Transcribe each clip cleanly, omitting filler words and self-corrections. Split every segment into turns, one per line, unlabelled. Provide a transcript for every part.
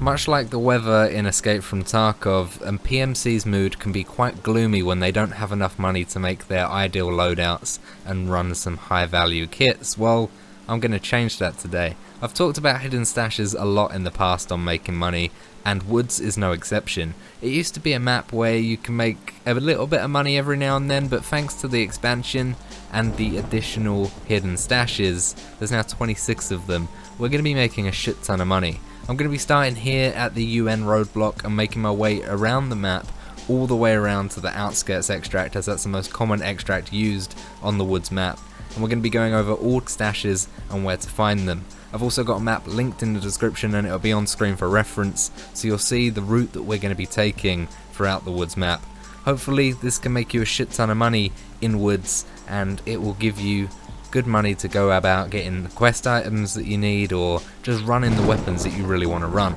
Much like the weather in Escape from Tarkov, and PMC's mood can be quite gloomy when they don't have enough money to make their ideal loadouts and run some high value kits. Well, I'm going to change that today. I've talked about hidden stashes a lot in the past on making money, and Woods is no exception. It used to be a map where you can make a little bit of money every now and then, but thanks to the expansion and the additional hidden stashes, there's now 26 of them, we're going to be making a shit ton of money. I'm going to be starting here at the UN roadblock and making my way around the map all the way around to the outskirts extract, as that's the most common extract used on the Woods map. And we're going to be going over all stashes and where to find them. I've also got a map linked in the description and it'll be on screen for reference, so you'll see the route that we're going to be taking throughout the Woods map. Hopefully this can make you a shit ton of money in Woods, and it will give you good money to go about getting the quest items that you need, or just running the weapons that you really want to run.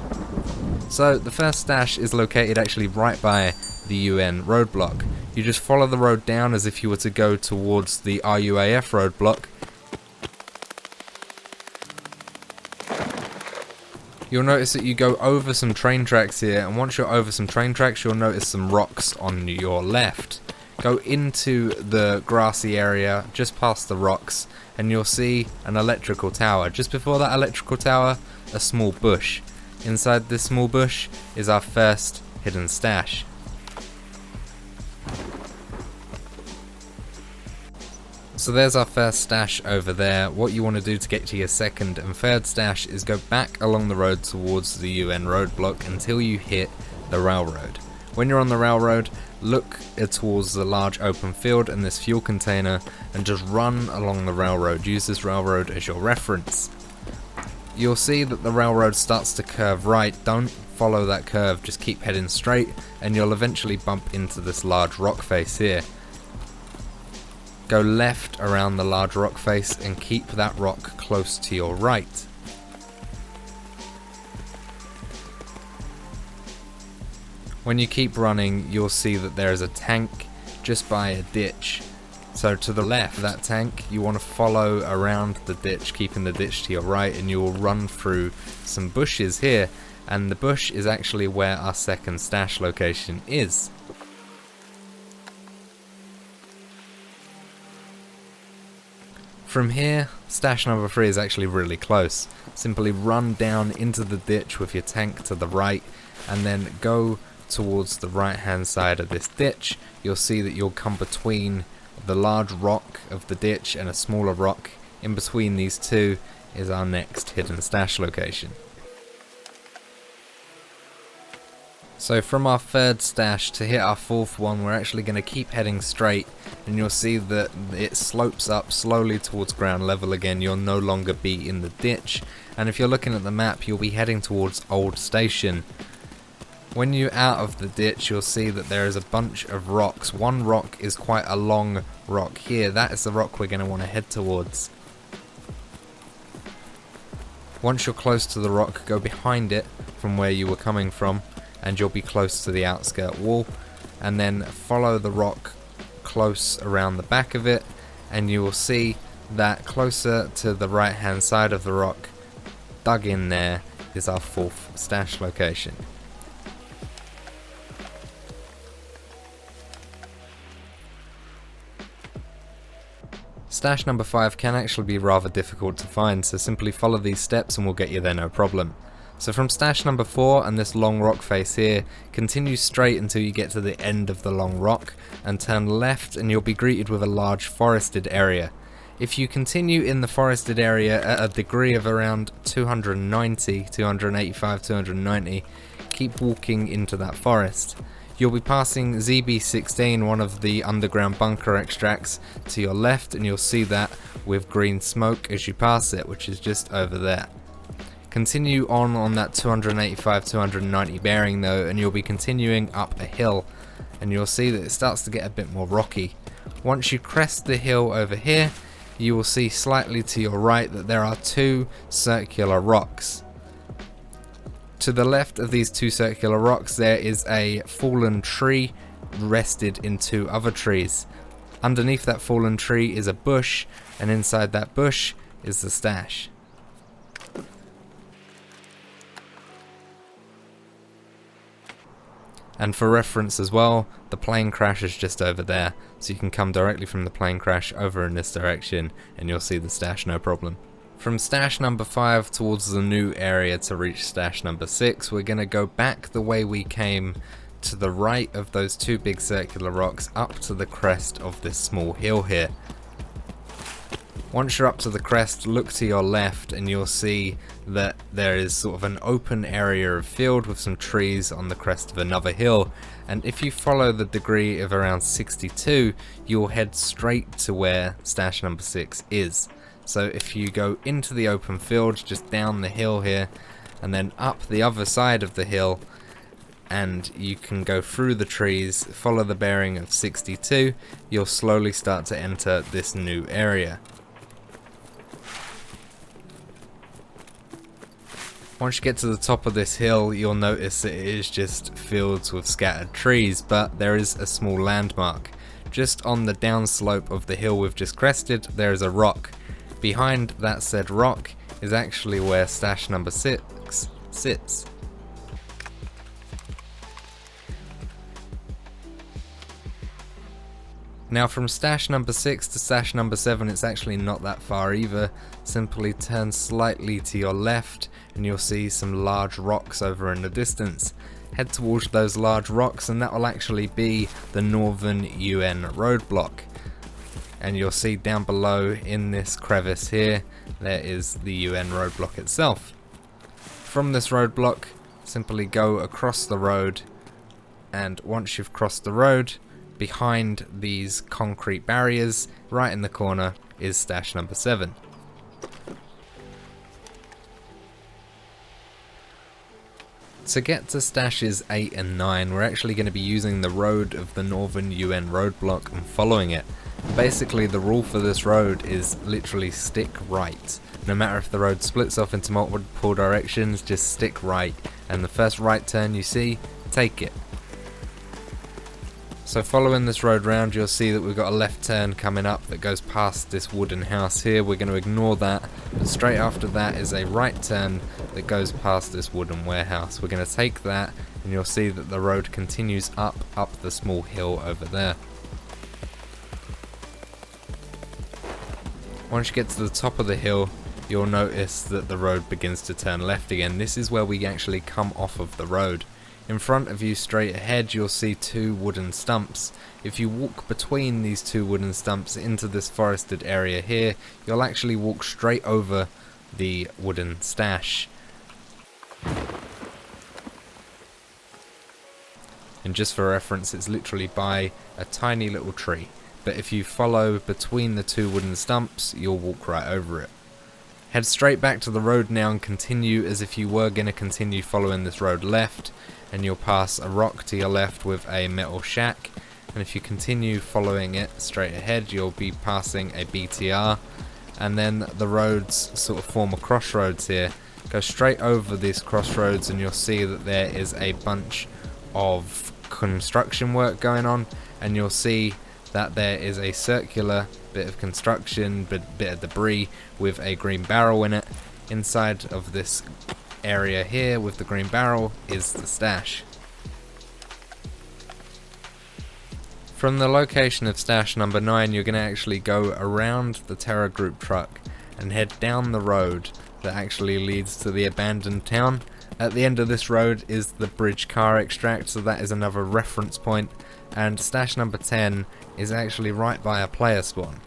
So the first stash is located actually right by the UN roadblock. You just follow the road down as if you were to go towards the RUAF roadblock. You'll notice that you go over some train tracks here, and once you're over some train tracks you'll notice some rocks on your left. Go into the grassy area just past the rocks and you'll see an electrical tower. Just before that electrical tower, a small bush. Inside this small bush is our first hidden stash. So there's our first stash over there. What you want to do to get to your second and third stash is go back along the road towards the UN roadblock until you hit the railroad. When you're on the railroad, look towards the large open field and this fuel container and just run along the railroad. Use this railroad as your reference. You'll see that the railroad starts to curve right. Don't follow that curve, just keep heading straight and you'll eventually bump into this large rock face here. Go left around the large rock face and keep that rock close to your right. When you keep running, you'll see that there is a tank just by a ditch. So to the left of that tank, you want to follow around the ditch, keeping the ditch to your right, and you will run through some bushes here. And the bush is actually where our second stash location is. From here, stash number 3 is actually really close. Simply run down into the ditch with your tank to the right, and then go towards the right hand side of this ditch. You'll see that you'll come between the large rock of the ditch and a smaller rock. In between these two is our next hidden stash location. So from our third stash to hit our fourth one, we're actually going to keep heading straight, and you'll see that it slopes up slowly towards ground level again. You'll no longer be in the ditch, and if you're looking at the map you'll be heading towards Old Station. When you're out of the ditch you'll see that there is a bunch of rocks. One rock is quite a long rock here. That is the rock we're going to want to head towards. Once you're close to the rock, go behind it from where you were coming from and you'll be close to the outskirt wall, and then follow the rock close around the back of it and you will see that closer to the right hand side of the rock, dug in there, is our fourth stash location. Stash number 5 can actually be rather difficult to find, so simply follow these steps and we'll get you there no problem. So from stash number 4 and this long rock face here, continue straight until you get to the end of the long rock and turn left and you'll be greeted with a large forested area. If you continue in the forested area at a degree of around 290, 285, 290, keep walking into that forest. You'll be passing ZB16, one of the underground bunker extracts, to your left, and you'll see that with green smoke as you pass it, which is just over there. Continue on that 285-290 bearing though, and you'll be continuing up a hill, and you'll see that it starts to get a bit more rocky. Once you crest the hill over here, you will see slightly to your right that there are two circular rocks. To the left of these two circular rocks there is a fallen tree rested in two other trees. Underneath that fallen tree is a bush, and inside that bush is the stash. And for reference as well, the plane crash is just over there, so you can come directly from the plane crash over in this direction and you'll see the stash no problem. From stash number 5 towards the new area to reach stash number 6, we're going to go back the way we came, to the right of those two big circular rocks, up to the crest of this small hill here. Once you're up to the crest, look to your left and you'll see that there is sort of an open area of field with some trees on the crest of another hill, and if you follow the degree of around 62, you'll head straight to where stash number 6 is. So if you go into the open field, just down the hill here, and then up the other side of the hill, and you can go through the trees, follow the bearing of 62, you'll slowly start to enter this new area. Once you get to the top of this hill, you'll notice that it is just fields with scattered trees, but there is a small landmark. Just on the downslope of the hill we've just crested, there is a rock. Behind that said rock is actually where stash number 6 sits. Now from stash number 6 to stash number 7, it's actually not that far either. Simply turn slightly to your left and you'll see some large rocks over in the distance. Head towards those large rocks and that will actually be the Northern UN roadblock. And you'll see down below in this crevice here, there is the UN roadblock itself. From this roadblock, simply go across the road, and once you've crossed the road, behind these concrete barriers, right in the corner, is stash number 7. To get to stashes 8 and 9, we're actually going to be using the road of the Northern UN roadblock and following it. Basically, the rule for this road is literally stick right. No matter if the road splits off into multiple directions, just stick right, and the first right turn you see, take it. So following this road round, you'll see that we've got a left turn coming up that goes past this wooden house here. We're going to ignore that, but straight after that is a right turn that goes past this wooden warehouse. We're going to take that, and you'll see that the road continues up the small hill over there. Once you get to the top of the hill, you'll notice that the road begins to turn left again. This is where we actually come off of the road. In front of you straight ahead you'll see two wooden stumps. If you walk between these two wooden stumps into this forested area here, you'll actually walk straight over the wooden stash. And just for reference, it's literally by a tiny little tree. But if you follow between the two wooden stumps, you'll walk right over it. Head straight back to the road now and continue as if you were going to continue following this road left, and you'll pass a rock to your left with a metal shack, and if you continue following it straight ahead you'll be passing a BTR, and then the roads sort of form a crossroads here. Go straight over these crossroads and you'll see that there is a bunch of construction work going on, and you'll see that there is a circular bit of construction, bit of debris with a green barrel in it. Inside of this area here with the green barrel is the stash. From the location of stash number 9 you're going to actually go around the Terror Group truck and head down the road that actually leads to the abandoned town. At the end of this road is the bridge car extract, so that is another reference point, and stash number 10 is actually right by a player spawn.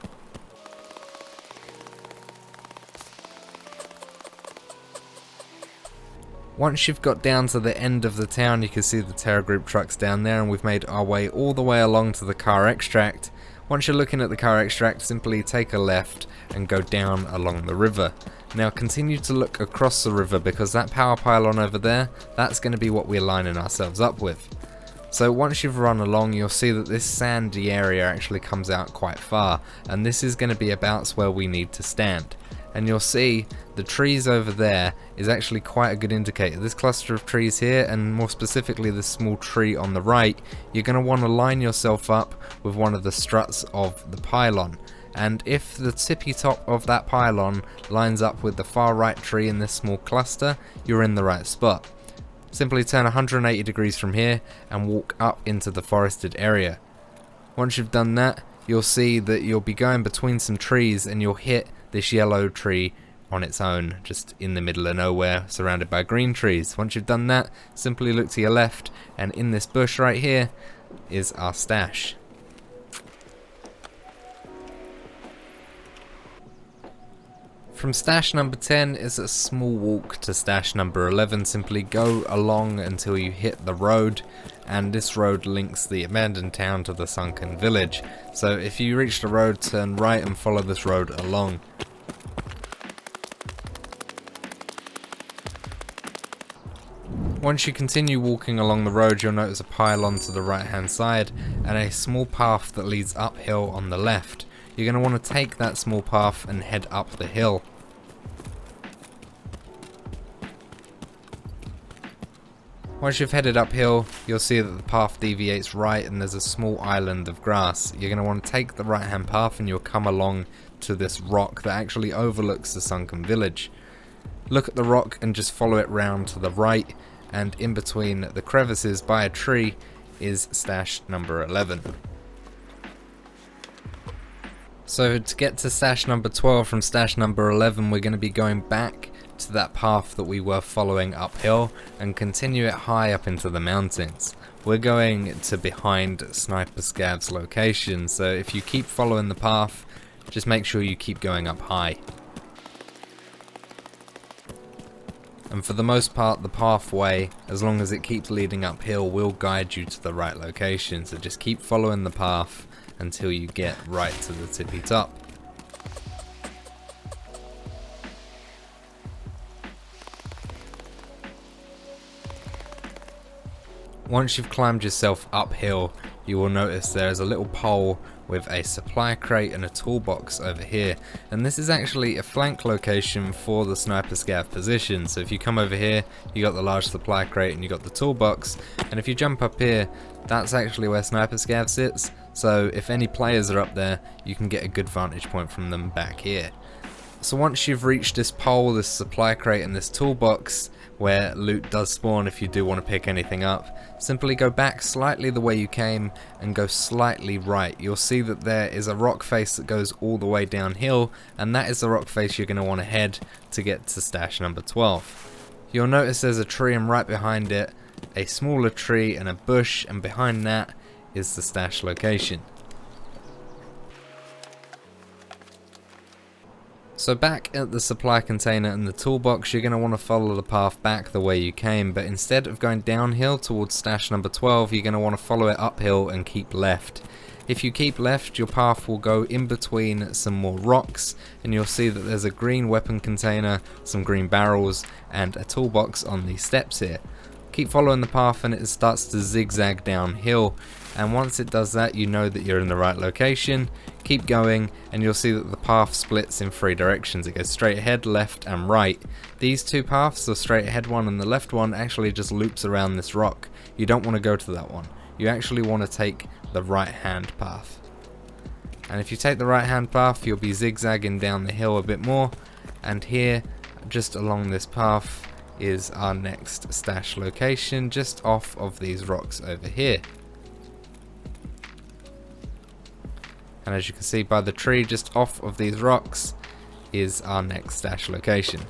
Once you've got down to the end of the town you can see the Terror Group trucks down there, and we've made our way all the way along to the car extract. Once you're looking at the car extract, simply take a left and go down along the river. Now continue to look across the river because that power pylon over there, that's going to be what we're lining ourselves up with. So once you've run along you'll see that this sandy area actually comes out quite far, and this is going to be about where we need to stand. And you'll see the trees over there is actually quite a good indicator. This cluster of trees here, and more specifically this small tree on the right, you're going to want to line yourself up with one of the struts of the pylon. And if the tippy top of that pylon lines up with the far right tree in this small cluster, you're in the right spot. Simply turn 180 degrees from here and walk up into the forested area. Once you've done that, you'll see that you'll be going between some trees and you'll hit this yellow tree on its own, just in the middle of nowhere, surrounded by green trees. Once you've done that, simply look to your left, and in this bush right here is our stash. From stash number 10 is a small walk to stash number 11. Simply go along until you hit the road, and this road links the abandoned town to the sunken village. So if you reach the road, turn right and follow this road along. Once you continue walking along the road, you'll notice a pylon to the right hand side and a small path that leads uphill on the left. You're going to want to take that small path and head up the hill. Once you've headed uphill, you'll see that the path deviates right and there's a small island of grass. You're going to want to take the right hand path and you'll come along to this rock that actually overlooks the sunken village. Look at the rock and just follow it round to the right, and in between the crevices by a tree is stash number 11. So to get to stash number 12 from stash number 11, we're going to be going back to that path that we were following uphill and continue it high up into the mountains. We're going to behind Sniper Scav's location, so if you keep following the path, just make sure you keep going up high. And for the most part, the pathway, as long as it keeps leading uphill, will guide you to the right location. So just keep following the path until you get right to the tippy top. Once you've climbed yourself uphill, you will notice there is a little pole with a supply crate and a toolbox over here, and this is actually a flank location for the Sniper Scav position. So if you come over here, you got the large supply crate and you got the toolbox, and if you jump up here, that's actually where Sniper Scav sits. So if any players are up there, you can get a good vantage point from them back here. So once you've reached this pole, this supply crate and this toolbox, where loot does spawn if you do want to pick anything up, simply go back slightly the way you came and go slightly right. You'll see that there is a rock face that goes all the way downhill, and that is the rock face you're going to want to head to get to stash number 12. You'll notice there's a tree, and right behind it a smaller tree and a bush, and behind that is the stash location. So back at the supply container and the toolbox, you're going to want to follow the path back the way you came, but instead of going downhill towards stash number 12, you're going to want to follow it uphill and keep left. If you keep left, your path will go in between some more rocks, and you'll see that there's a green weapon container, some green barrels, and a toolbox on these steps here. Keep following the path and it starts to zigzag downhill, and once it does that, you know that you're in the right location. Keep going and you'll see that the path splits in 3 directions. It goes straight ahead, left and right. These 2 paths, the straight ahead one and the left one, actually just loops around this rock. You don't want to go to that one. You actually want to take the right hand path. And if you take the right hand path, you'll be zigzagging down the hill a bit more, and here just along this path is our next stash location, just off of these rocks over here. And as you can see by the tree just off of these rocks is our next stash location.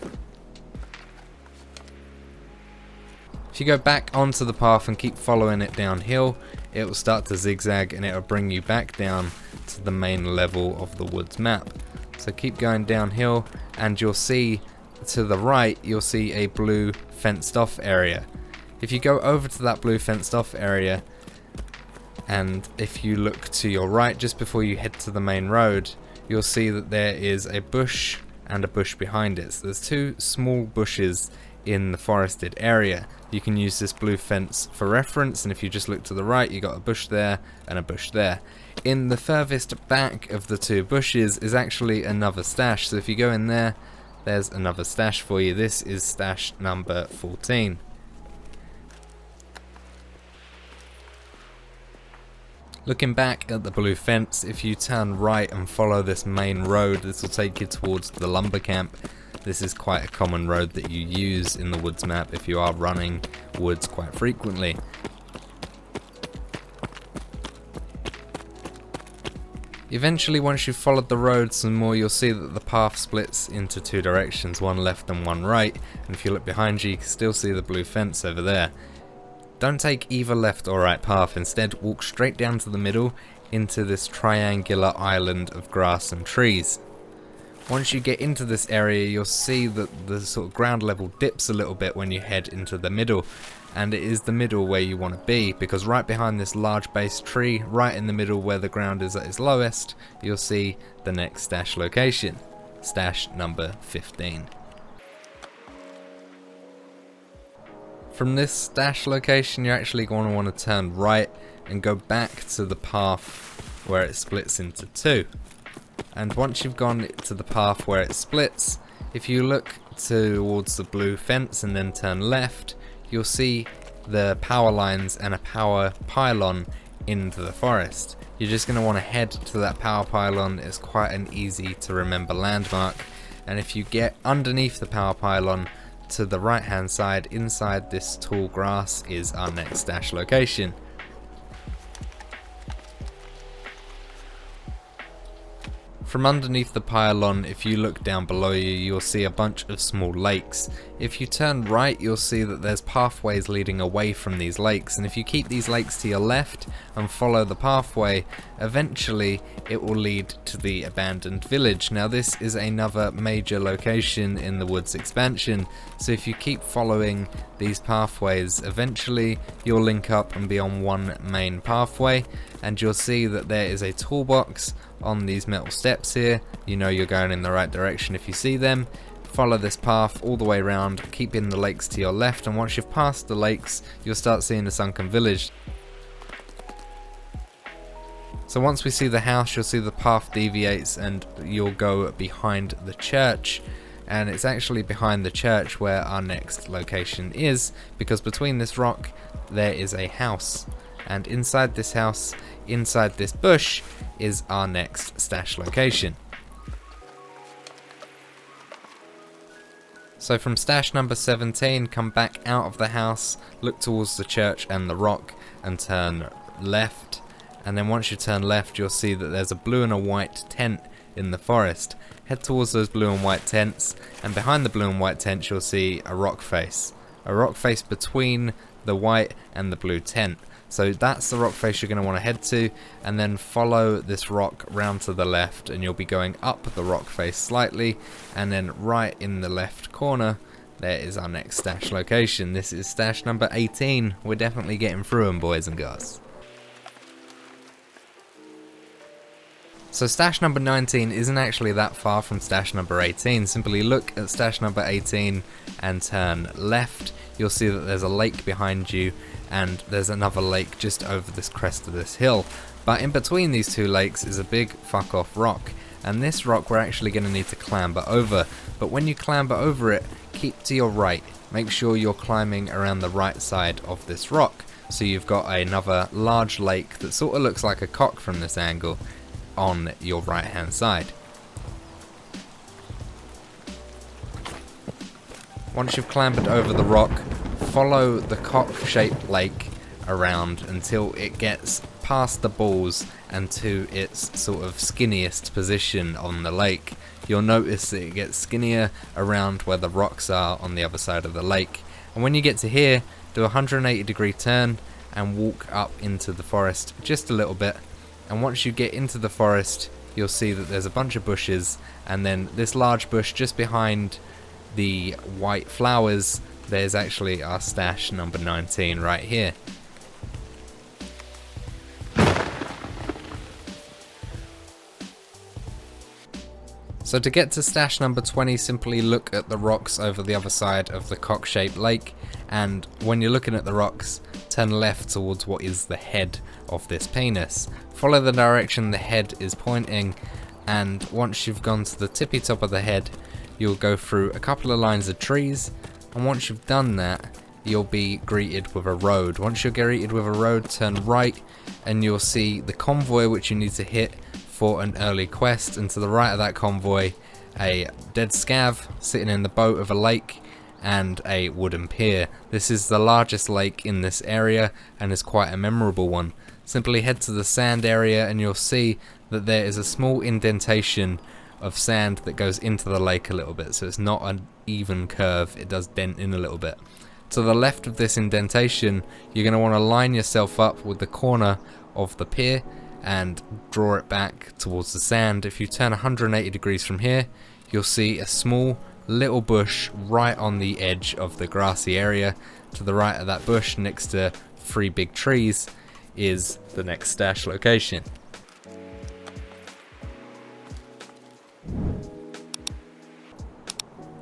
If you go back onto the path and keep following it downhill, it will start to zigzag and it will bring you back down to the main level of the woods map. So keep going downhill and you'll see to the right, you'll see a blue fenced off area. If you go over to that blue fenced off area, and if you look to your right just before you head to the main road, you'll see that there is a bush and a bush behind it. So there's 2 small bushes in the forested area. You can use this blue fence for reference, and if you just look to the right, you got a bush there and a bush there. In the furthest back of the 2 bushes is actually another stash, so if you go in there, there's another stash for you. This is stash number 14. Looking back at the blue fence, if you turn right and follow this main road, this will take you towards the lumber camp. This is quite a common road that you use in the woods map if you are running woods quite frequently. Eventually, once you've followed the road some more, you'll see that the path splits into two directions, one left and one right, and if you look behind you, you can still see the blue fence over there. Don't take either left or right path, instead walk straight down to the middle into this triangular island of grass and trees. Once you get into this area, you'll see that the sort of ground level dips a little bit when you head into the middle, and it is the middle where you want to be, because right behind this large base tree, right in the middle where the ground is at its lowest, you'll see the next stash location, stash number 15. From this stash location, you're actually going to want to turn right and go back to the path where it splits into two. And once you've gone to the path where it splits, if you look towards the blue fence and then turn left, you'll see the power lines and a power pylon into the forest. You're just going to want to head to that power pylon. It's quite an easy to remember landmark, and if you get underneath the power pylon to the right hand side, inside this tall grass, is our next stash location. From underneath the pylon, if you look down below you, you'll see a bunch of small lakes. If you turn right, you'll see that there's pathways leading away from these lakes, and if you keep these lakes to your left and follow the pathway, eventually it will lead to the abandoned village. Now this is another major location in the woods expansion, so if you keep following these pathways, eventually you'll link up and be on one main pathway, and you'll see that there is a toolbox on these metal steps here. You know you're going in the right direction if you see them. Follow this path all the way around, keeping the lakes to your left, and once you've passed the lakes, you'll start seeing the sunken village. So once we see the house, you'll see the path deviates and you'll go behind the church, and it's actually behind the church where our next location is, because between this rock there is a house, and inside this house, inside this bush, is our next stash location. So from stash number 17, come back out of the house, look towards the church and the rock, and turn left. And then once you turn left, you'll see that there's a blue and a white tent in the forest. Head towards those blue and white tents, and behind the blue and white tents you'll see a rock face. A rock face between the white and the blue tent. So that's the rock face you're going to want to head to, and then follow this rock round to the left, and you'll be going up the rock face slightly, and then right in the left corner there is our next stash location. This is stash number 18. We're definitely getting through them, boys and girls. So stash number 19 isn't actually that far from stash number 18. Simply look at stash number 18 and turn left. You'll see that there's a lake behind you, and there's another lake just over this crest of this hill. But in between these two lakes is a big fuck off rock, and this rock we're actually going to need to clamber over. But when you clamber over it, keep to your right. Make sure you're climbing around the right side of this rock, so you've got another large lake that sort of looks like a cock from this angle on your right hand side. Once you've clambered over the rock, follow the cock-shaped lake around until it gets past the balls and to its sort of skinniest position on the lake. You'll notice that it gets skinnier around where the rocks are on the other side of the lake. And when you get to here, do a 180-degree turn and walk up into the forest just a little bit. And once you get into the forest, you'll see that there's a bunch of bushes, and then this large bush just behind the white flowers, there's actually our stash number 19 right here. So to get to stash number 20, simply look at the rocks over the other side of the cock-shaped lake, and when you're looking at the rocks, turn left towards what is the head of this penis. Follow the direction the head is pointing, and once you've gone to the tippy top of the head, you'll go through a couple of lines of trees, and once you've done that, you'll be greeted with a road. Once you're greeted with a road, turn right, and you'll see the convoy which you need to hit for an early quest, and to the right of that convoy a dead scav sitting in the boat of a lake, and a wooden pier. This is the largest lake in this area and is quite a memorable one. Simply head to the sand area and you'll see that there is a small indentation of sand that goes into the lake a little bit, so it's not an even curve, it does dent in a little bit. To the left of this indentation, you're going to want to line yourself up with the corner of the pier and draw it back towards the sand. If you turn 180 degrees from here, you'll see a small little bush right on the edge of the grassy area. To the right of that bush, next to 3 big trees, is the next stash location.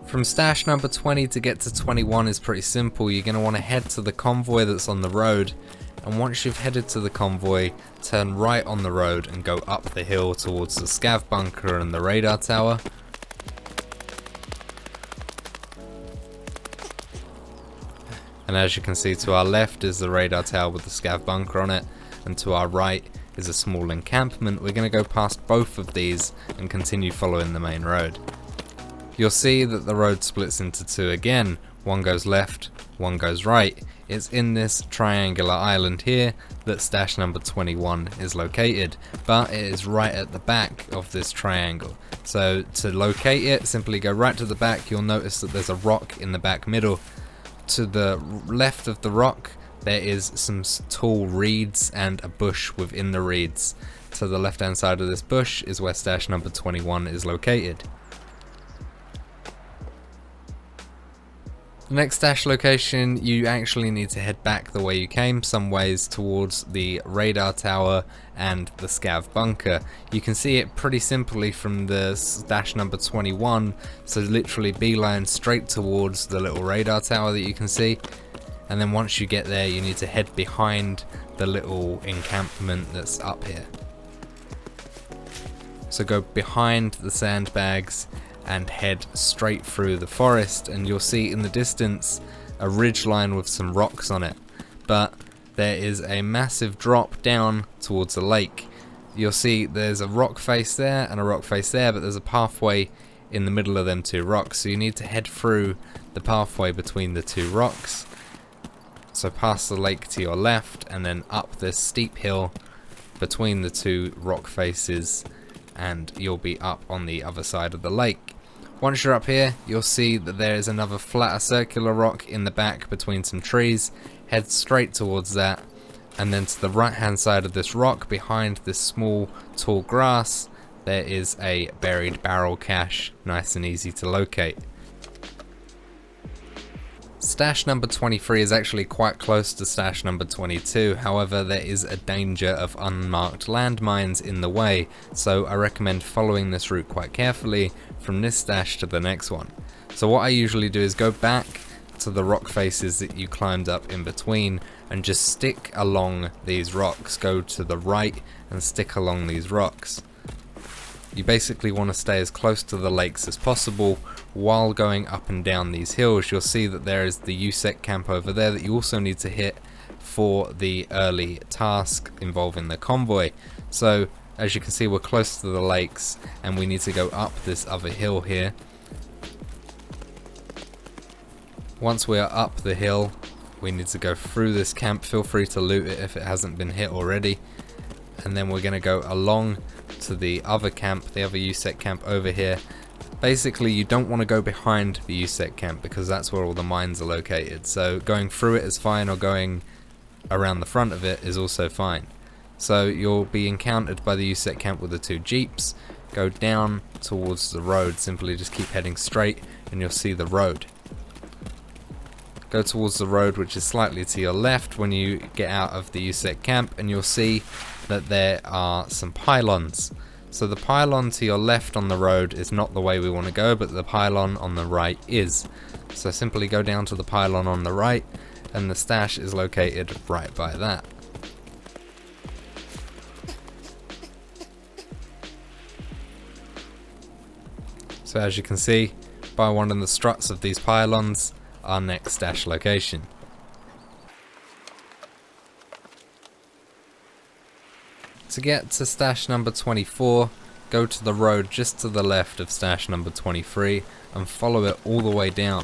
From stash number 20 to get to 21 is pretty simple. You're going to want to head to the convoy that's on the road, and once you've headed to the convoy, turn right on the road and go up the hill towards the scav bunker and the radar tower. And as you can see, to our left is the radar tower with the scav bunker on it, and to our right is a small encampment. We're going to go past both of these and continue following the main road. You'll see that the road splits into 2 again. One goes left, one goes right. It's in this triangular island here that stash number 21 is located, but it is right at the back of this triangle. So to locate it, simply go right to the back. You'll notice that there's a rock in the back middle. To the left of the rock, there is some tall reeds and a bush within the reeds. To the left hand side of this bush is where stash number 21 is located. The next stash location, you actually need to head back the way you came, some ways towards the radar tower and the scav bunker. You can see it pretty simply from the stash number 21, so literally beeline straight towards the little radar tower that you can see, and then once you get there you need to head behind the little encampment that's up here. So go behind the sandbags and head straight through the forest, and you'll see in the distance a ridge line with some rocks on it, but there is a massive drop down towards the lake. You'll see there's a rock face there and a rock face there, but there's a pathway in the middle of them 2 rocks, so you need to head through the pathway between the 2 rocks. So past the lake to your left and then up this steep hill between the 2 rock faces, and you'll be up on the other side of the lake. Once you're up here, you'll see that there is another flatter circular rock in the back between some trees. Head straight towards that, and then to the right hand side of this rock, behind this small tall grass, there is a buried barrel cache, nice and easy to locate. Stash number 23 is actually quite close to stash number 22, however there is a danger of unmarked landmines in the way, so I recommend following this route quite carefully from this stash to the next one. So what I usually do is go back to the rock faces that you climbed up in between and just stick along these rocks. Go to the right and stick along these rocks. You basically want to stay as close to the lakes as possible while going up and down these hills. You'll see that there is the USEC camp over there that you also need to hit for the early task involving the convoy. So as you can see, we're close to the lakes and we need to go up this other hill here. Once we are up the hill, we need to go through this camp. Feel free to loot it if it hasn't been hit already. And then we're going to go along to the other camp, the other USEC camp over here. Basically, you don't want to go behind the USEC camp because that's where all the mines are located. So going through it is fine, or going around the front of it is also fine. So you'll be encountered by the USEC camp with the 2 jeeps. Go down towards the road, simply just keep heading straight and you'll see the road. Go towards the road, which is slightly to your left when you get out of the USEC camp, and you'll see that there are some pylons. So the pylon to your left on the road is not the way we want to go, but the pylon on the right is. So simply go down to the pylon on the right, and the stash is located right by that. So as you can see, by one of the struts of these pylons, our next stash location. To get to stash number 24, go to the road just to the left of stash number 23 and follow it all the way down.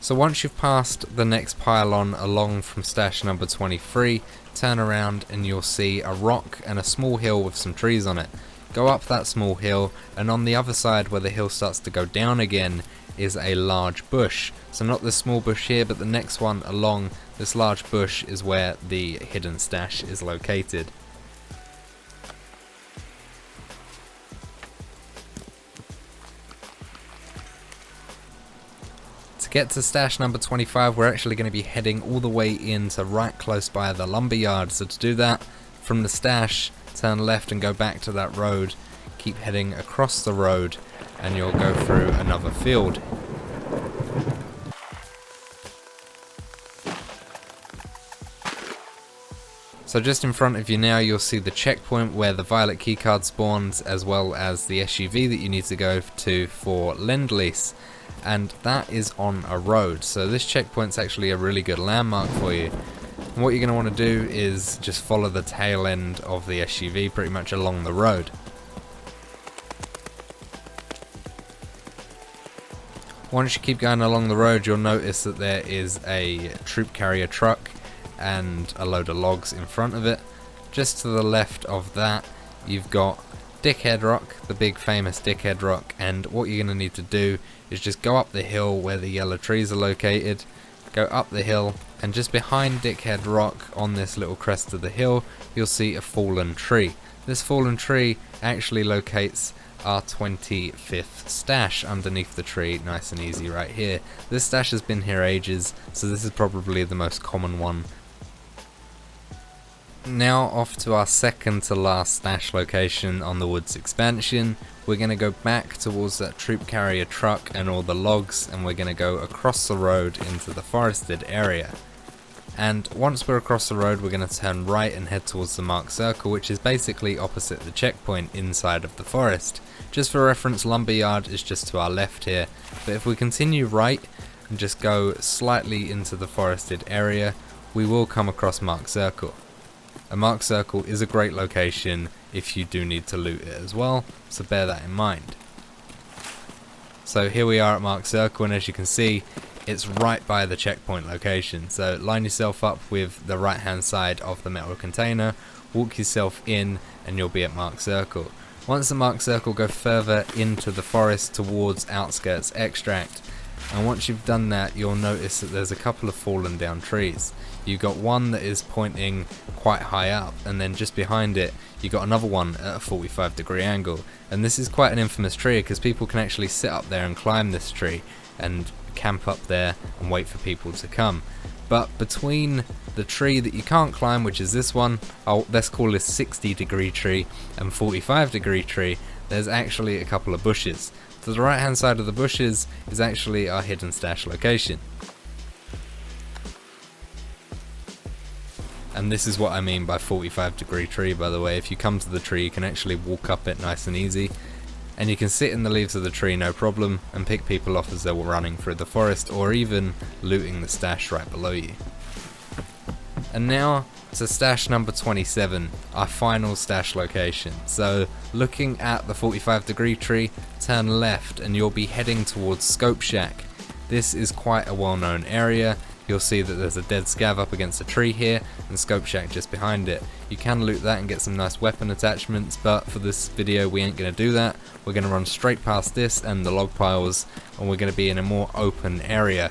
So once you've passed the next pylon along from stash number 23, turn around and you'll see a rock and a small hill with some trees on it. Go up that small hill, and on the other side where the hill starts to go down again is a large bush. So not this small bush here, but the next one along this large bush is where the hidden stash is located. To get to stash number 25, we're actually going to be heading all the way in to right close by the lumberyard. So to do that, from the stash, turn left and go back to that road. Keep heading across the road and you'll go through another field. So just in front of you now, you'll see the checkpoint where the violet keycard spawns, as well as the SUV that you need to go to for Lend-Lease. And that is on a road, so this checkpoint's actually a really good landmark for you. And what you're going to want to do is just follow the tail end of the SUV pretty much along the road. Once you keep going along the road, you'll notice that there is a troop carrier truck and a load of logs in front of it. Just to the left of that, you've got Dickhead Rock, the big famous Dickhead Rock, and what you're going to need to do is just go up the hill where the yellow trees are located, go up the hill, and just behind Dickhead Rock on this little crest of the hill, you'll see a fallen tree. This fallen tree actually locates our 25th stash underneath the tree, nice and easy right here. This stash has been here ages, so this is probably the most common one. Now off to our second to last stash location on the woods expansion. We're going to go back towards that troop carrier truck and all the logs, and we're going to go across the road into the forested area. And once we're across the road, we're going to turn right and head towards the marked circle, which is basically opposite the checkpoint inside of the forest. Just for reference, lumberyard is just to our left here, but if we continue right and just go slightly into the forested area, we will come across marked circle. A marked circle is a great location if you do need to loot it as well, so bear that in mind. So here we are at marked circle, and as you can see, it's right by the checkpoint location. So line yourself up with the right hand side of the metal container, walk yourself in, and you'll be at marked circle. Once the marked circle, go further into the forest towards outskirts extract, and once you've done that, you'll notice that there's a couple of fallen down trees. You've got one that is pointing quite high up, and then just behind it you've got another one at a 45-degree angle. And this is quite an infamous tree because people can actually sit up there and climb this tree and camp up there and wait for people to come. But between the tree that you can't climb, which is this one, let's call this 60-degree tree, and 45-degree tree, there's actually a couple of bushes. To the right hand side of the bushes is actually our hidden stash location. And this is what I mean by 45-degree tree, by the way. If you come to the tree, you can actually walk up it nice and easy, and you can sit in the leaves of the tree no problem and pick people off as they were running through the forest, or even looting the stash right below you. And now to stash number 27, our final stash location. So looking at the 45-degree tree, turn left and you'll be heading towards Scope Shack. This is quite a well-known area. You'll see that there's a dead scav up against a tree here, and Scope Shack just behind it. You can loot that and get some nice weapon attachments, but for this video we ain't going to do that. We're going to run straight past this and the log piles, and we're going to be in a more open area.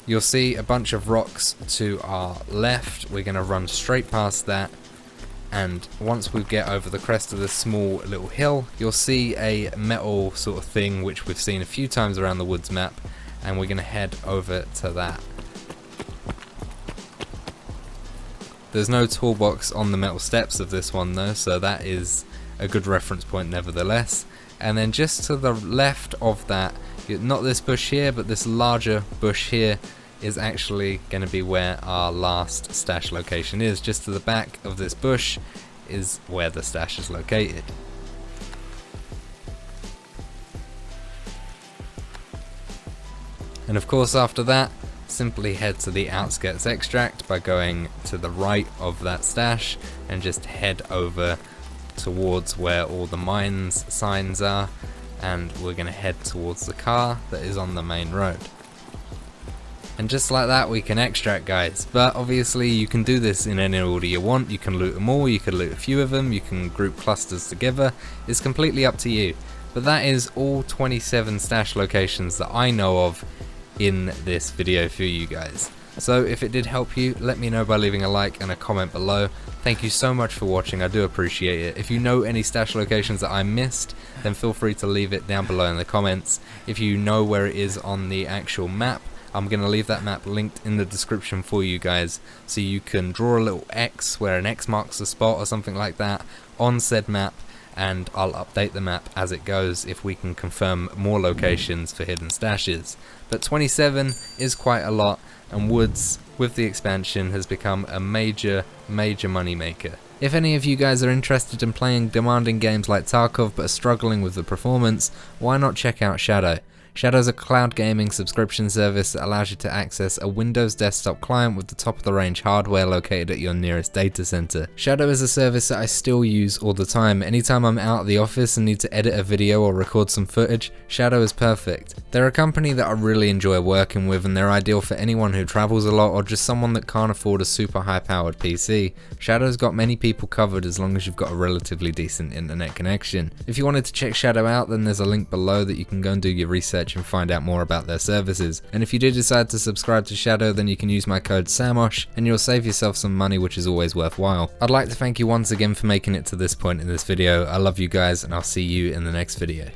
You'll see a bunch of rocks to our left. We're going to run straight past that, and once we get over the crest of this small little hill, you'll see a metal sort of thing which we've seen a few times around the woods map, and we're going to head over to that. There's no toolbox on the metal steps of this one though, so that is a good reference point nevertheless. And then just to the left of that, not this bush here, but this larger bush here, is actually going to be where our last stash location is. Just to the back of this bush is where the stash is located. And of course after that, simply head to the outskirts extract by going to the right of that stash and just head over towards where all the mines signs are, and we're going to head towards the car that is on the main road. And just like that we can extract, guys. But obviously you can do this in any order you want. You can loot them all, you can loot a few of them, you can group clusters together. It's completely up to you. But that is all 27 stash locations that I know of in this video for you guys. So if it did help you, let me know by leaving a like and a comment below. Thank you so much for watching, I do appreciate it. If you know any stash locations that I missed, then feel free to leave it down below in the comments. If you know where it is on the actual map, I'm going to leave that map linked in the description for you guys, so you can draw a little X where an X marks the spot or something like that on said map, and I'll update the map as it goes if we can confirm more locations for hidden stashes. But 27 is quite a lot, and Woods, with the expansion, has become a major money maker. If any of you guys are interested in playing demanding games like Tarkov but are struggling with the performance, why not check out Shadow? Shadow's a cloud gaming subscription service that allows you to access a Windows desktop client with the top of the range hardware located at your nearest data center. Shadow is a service that I still use all the time. Anytime I'm out of the office and need to edit a video or record some footage, Shadow is perfect. They're a company that I really enjoy working with, and they're ideal for anyone who travels a lot or just someone that can't afford a super high powered PC. Shadow's got many people covered as long as you've got a relatively decent internet connection. If you wanted to check Shadow out, then there's a link below that you can go and do your research and find out more about their services. And if you do decide to subscribe to Shadow, then you can use my code Samosh and you'll save yourself some money, which is always worthwhile. I'd like to thank you once again for making it to this point in this video. I love you guys, and I'll see you in the next video.